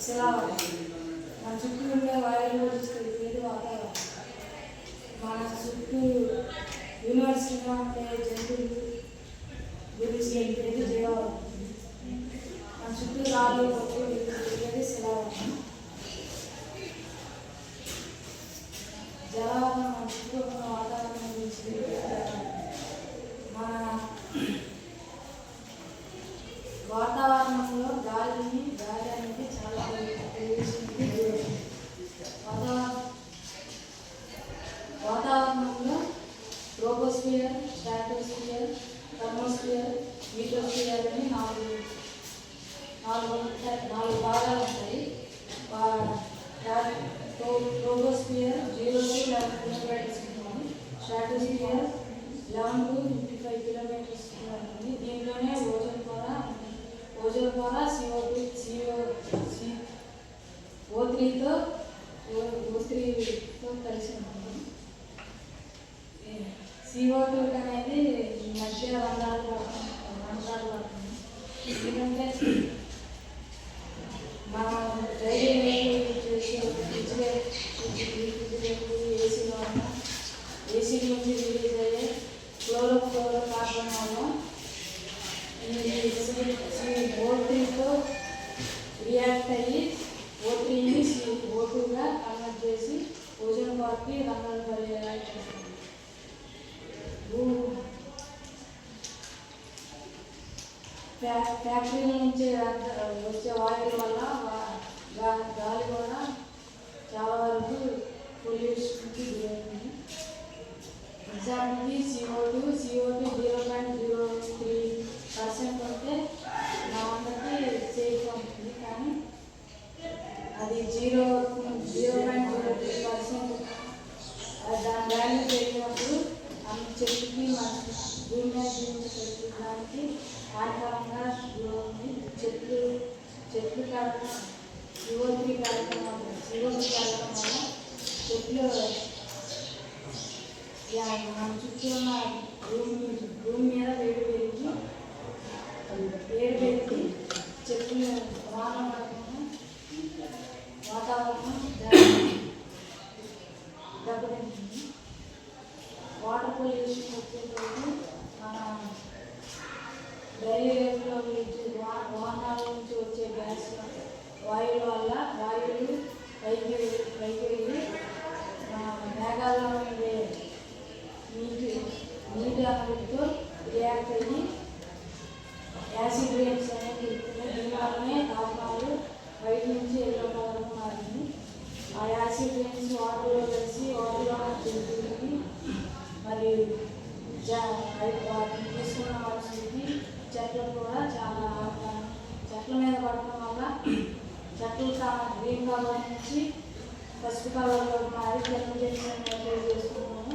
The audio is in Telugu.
శిలావరణం. మన చుట్టూ ఉండే వాయువులో చూస్తే వాతావరణం. మన చుట్టూ యూనివర్సిటీగా ఉండే జంతువులు గురించి చెప్పేది జీవావరణం. మన చుట్టూ రాళ్ళు పట్టు చెప్పేది శిలావరణం. జలవరణం మన చుట్టూ ఉన్న వాతావరణం గురించి మన వాతావరణంలో గాలి అనేది చాలా వాతావరణంలో ట్రోపోస్ఫియర్, స్ట్రాటోస్ఫియర్, థర్మోస్ఫియర్, లీటోస్ఫియర్ అని నాలుగు భాగాలు ఉంటాయి. ట్రోపోస్ఫియర్ 0 to 11 కిలోమీటర్స్ ఉంటుంది. స్ట్రాటోస్ఫియర్ 11 to 55 కిలోమీటర్స్ ఉంటుంది. దీంట్లోనే ఓజోన్ పొర O3తో కలిసి ఉంటుంది. CO2 అనేది మధ్య రంధ్రాలు పడుతుంది. ఎందుకంటే మనం డైలీ ఏసీ నుంచి రిలీజ్ అయ్యే క్లోరో కార్బన్ వల్ల O3తో రియాక్ట్ అయ్యి O3ని O2గా కన్వర్ట్ చేసి ఓజోన్ పొరకి రంధ్రాలు పడేలా చేస్తుంది. ఫ్యాక్టరీల నుంచి వచ్చే వాయువుల వల్ల గాలి కూడా చాలా వరకు పొల్యూషన్కి గురవుతుంది. ఎగ్జాంపుల్కి CO2 0.03% ఉంటే నా అందరికీ సేఫ్ ఉంటుంది. కానీ అది 0.03% దాని వాల్యూ పెరిగినప్పుడు అన్ని చెట్టుకి మన భూమి మీద జీవించడానికి హానికరంగా ఉంది. చెట్లు కారణం CO3 కారణం వల్ల చెట్లు మన చుట్టూ ఉన్న భూమి మీద వేడి పెరిగి చెట్లు వాతావరణం దెబ్బతింటుంది. వాటర్ పొల్యూషన్ వచ్చేటప్పుడు మన డైలీ లైఫ్లో వాహనాల నుంచి వచ్చే గ్యాస్ వాయువుల వల్ల వాయువులు పైకి వెళ్ళి మేఘాల్లో ఉండే నీటి అనువులతో రియాక్ట్ అయ్యి యాసిడ్ రేన్స్ అనేది దీనివల్లనే తాపమానాలు బయట నుంచి ఎల్లో కలర్ మారింది. ఆ యాసిడ్ రేన్స్ వాటర్లో కలిసి వాటర్లో జంతువులకి మరి వాటిని తీసుకున్న వాటికి చెట్లకు కూడా చాలా చెట్ల మీద పడటం వల్ల చెట్లు గ్రీన్ కలర్ నుంచి పసుపు కలర్లో మారి జన్మ చేసుకున్నాము.